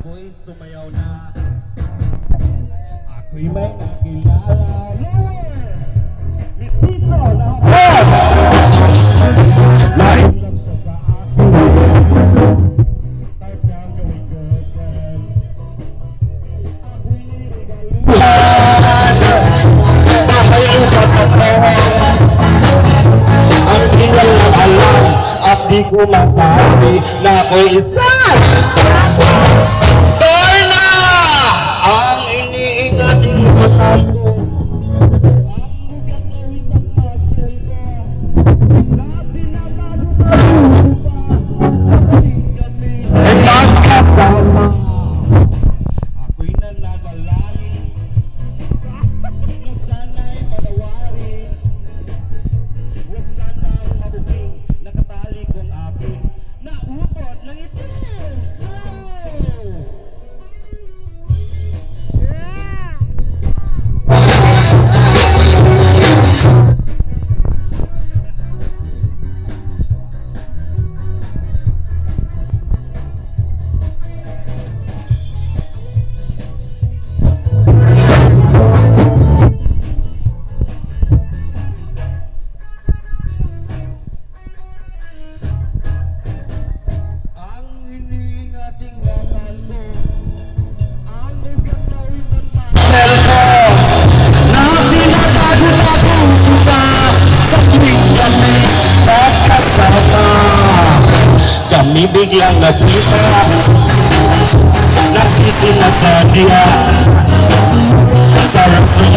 ako'y sumayaw na. Ako'y may nakilala. Mistiso na lain lang siya sa akin. Type niyang gawing girlfriend. Ako'y ang di lang alam at di ko masabi na ako'y isa. Dorna! Ang iniingating mata ko. Ang mugat awit at muscle ko. Na binabago pa sa tuwing kami ay magkasama. Ako'y nananalangin na sana'y manawarin. Huwag sanang mabuging nakatali kong akin na upot ng itim. So, ang iniingating laman mo, ang ugat na utat na muscle ko, na binabago-bago kita sa tuwing kami magkasama. Kami biglang nakita, nagsisinasadya sa rason.